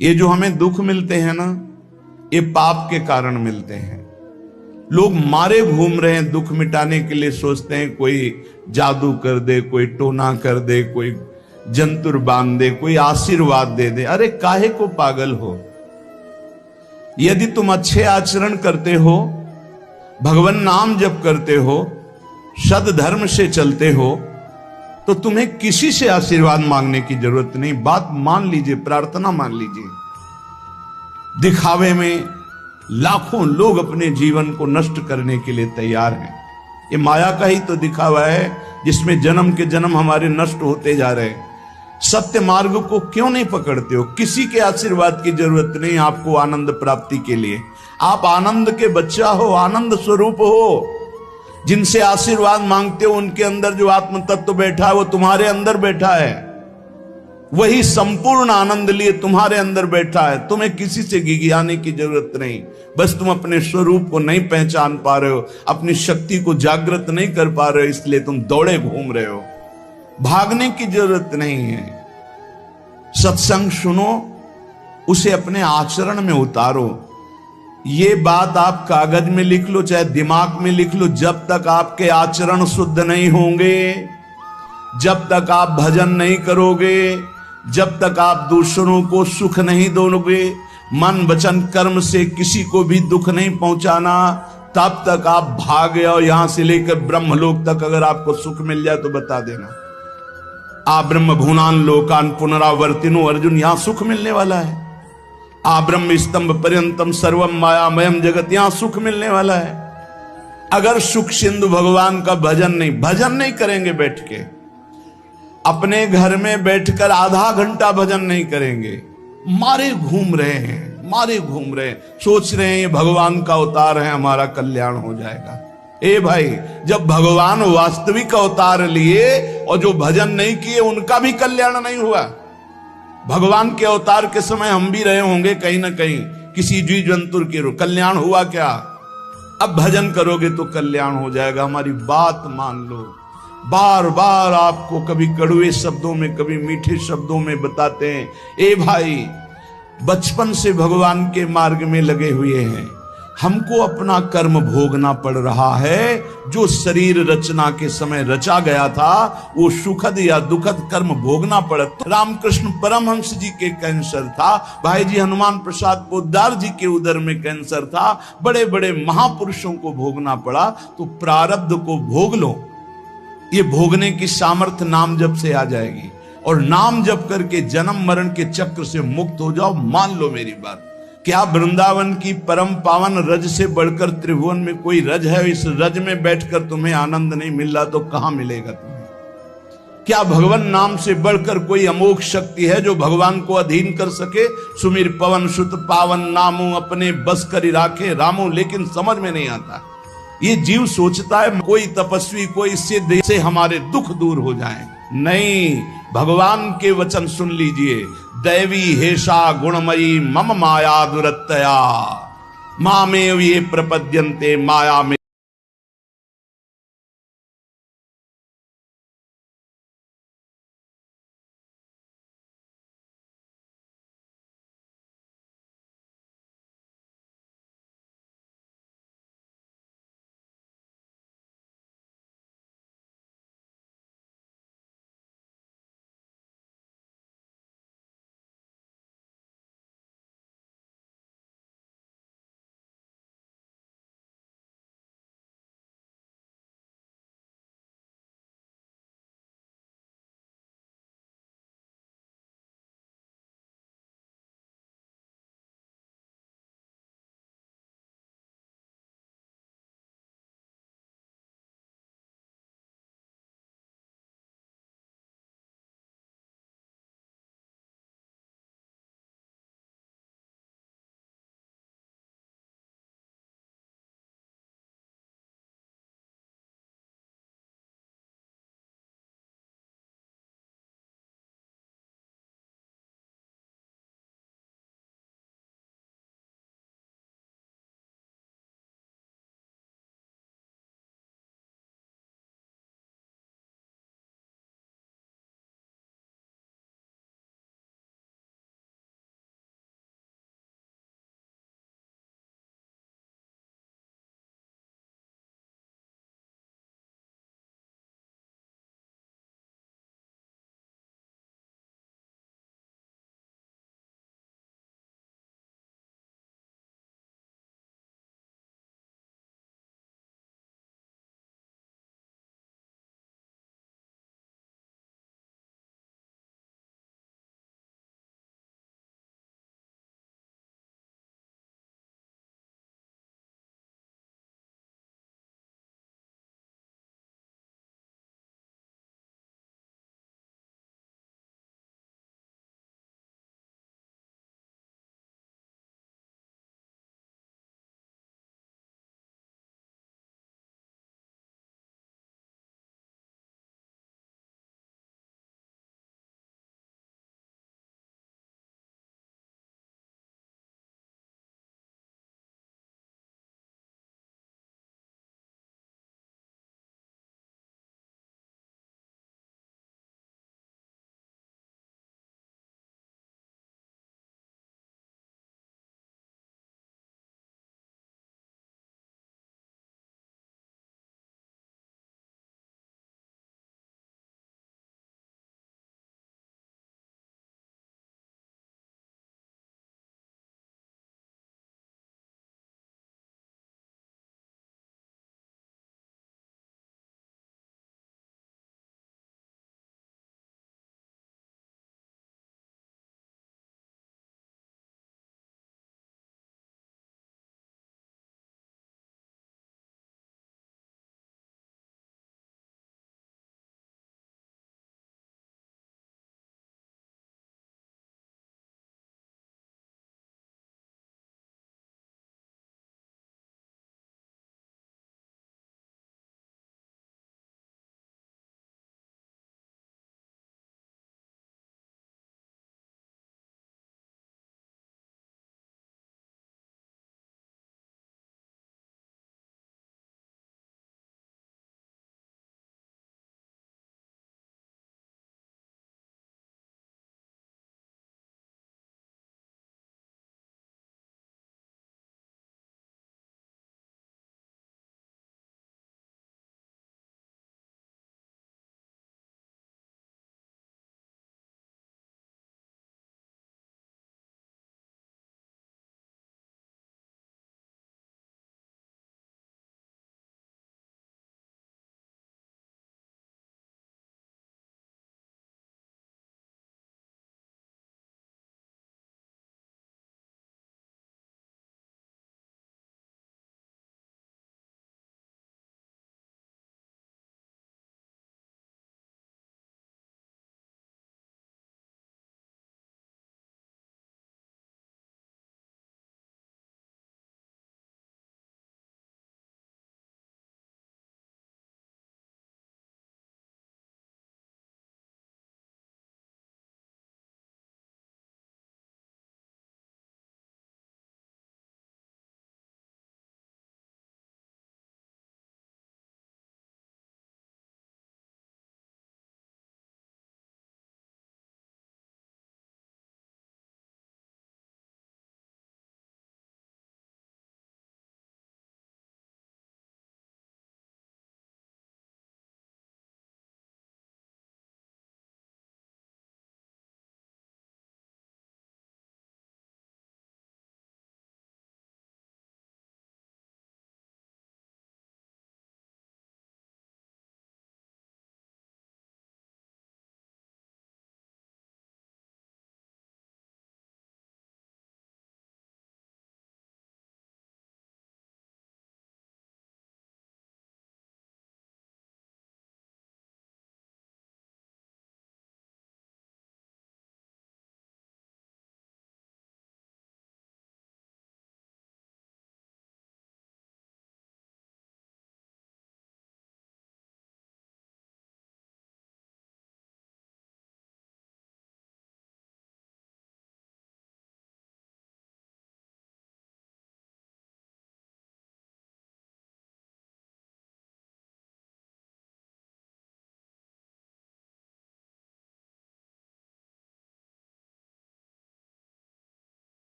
ये जो हमें दुख मिलते हैं ना, ये पाप के कारण मिलते हैं। लोग मारे घूम रहे हैं, दुख मिटाने के लिए सोचते हैं कोई जादू कर दे, कोई टोना कर दे, कोई जंतुर बांध दे, कोई आशीर्वाद दे दे। अरे काहे को पागल हो? यदि तुम अच्छे आचरण करते हो, भगवान नाम जप करते हो, सद्धर्म से चलते हो, तो तुम्हें किसी से आशीर्वाद मांगने की जरूरत नहीं। बात मान लीजिए, प्रार्थना मान लीजिए। दिखावे में लाखों लोग अपने जीवन को नष्ट करने के लिए तैयार हैं। ये माया का ही तो दिखावा है, जिसमें जन्म के जन्म हमारे नष्ट होते जा रहे हैं। सत्य मार्ग को क्यों नहीं पकड़ते हो? किसी के आशीर्वाद की जरूरत नहीं आपको आनंद प्राप्ति के लिए। आप आनंद के बच्चा हो, आनंद स्वरूप हो। जिनसे आशीर्वाद मांगते हो उनके अंदर जो आत्म तत्व बैठा है वो तुम्हारे अंदर बैठा है। वही संपूर्ण आनंद लिए तुम्हारे अंदर बैठा है। तुम्हें किसी से गिगियाने की जरूरत नहीं। बस तुम अपने स्वरूप को नहीं पहचान पा रहे हो, अपनी शक्ति को जागृत नहीं कर पा रहे हो, इसलिए तुम दौड़े घूम रहे हो। भागने की जरूरत नहीं है। सत्संग सुनो, उसे अपने आचरण में उतारो। ये बात आप कागज में लिख लो, चाहे दिमाग में लिख लो। जब तक आपके आचरण शुद्ध नहीं होंगे, जब तक आप भजन नहीं करोगे, जब तक आप दूसरों को सुख नहीं दोगे, मन वचन कर्म से किसी को भी दुख नहीं पहुंचाना, तब तक आप भागे। और यहां से लेकर ब्रह्मलोक तक अगर आपको सुख मिल जाए तो बता देना। आ ब्रह्म भुवनान लोकान पुनरावर्तिनो, अर्जुन यहां सुख मिलने वाला है। आ ब्रह्म स्तंभ पर्यंतम सर्वम मायामयम जगत, यहां सुख मिलने वाला है। अगर सुख सिंधु भगवान का भजन नहीं करेंगे, बैठ के अपने घर में बैठकर आधा घंटा भजन नहीं करेंगे, मारे घूम रहे हैं, मारे घूम रहे हैं, सोच रहे हैं ये भगवान का अवतार है, हमारा कल्याण हो जाएगा। ए भाई, जब भगवान वास्तविक अवतार लिए और जो भजन नहीं किए उनका भी कल्याण नहीं हुआ। भगवान के अवतार के समय हम भी रहे होंगे कहीं ना कहीं, किसी जीव जंतु के कल्याण हुआ क्या? अब भजन करोगे तो कल्याण हो जाएगा। हमारी बात मान लो। बार बार आपको कभी कड़वे शब्दों में, कभी मीठे शब्दों में बताते हैं, ए भाई बचपन से भगवान के मार्ग में लगे हुए हैं, हमको अपना कर्म भोगना पड़ रहा है। जो शरीर रचना के समय रचा गया था वो सुखद या दुखद कर्म भोगना पड़ा। तो रामकृष्ण परमहंस जी के कैंसर था, भाई जी हनुमान प्रसाद पोद्दार जी के उदर में कैंसर था, बड़े बड़े महापुरुषों को भोगना पड़ा। तो प्रारब्ध को भोग लो। ये भोगने की सामर्थ्य नाम जप से आ जाएगी, और नाम जप करके जन्म मरण के चक्र से मुक्त हो जाओ। मान लो मेरी बात। क्या वृंदावन की परम पावन रज से बढ़कर त्रिभुवन में कोई रज है? इस रज में बैठकर तुम्हें आनंद नहीं मिल रहा तो कहां मिलेगा तुम्हें? क्या भगवान नाम से बढ़कर कोई अमोघ शक्ति है जो भगवान को अधीन कर सके? सुमिर पवन सुत पावन नामू अपने बस करी राखे रामू, लेकिन समझ में नहीं आता। ये जीव सोचता है कोई तपस्वी, कोई सिद्ध से हमारे दुख दूर हो जाए। नहीं, भगवान के वचन सुन लीजिए। दैवी हेषा गुणमयी मम माया दुरत्तया मामेव ये प्रपद्यन्ते माया में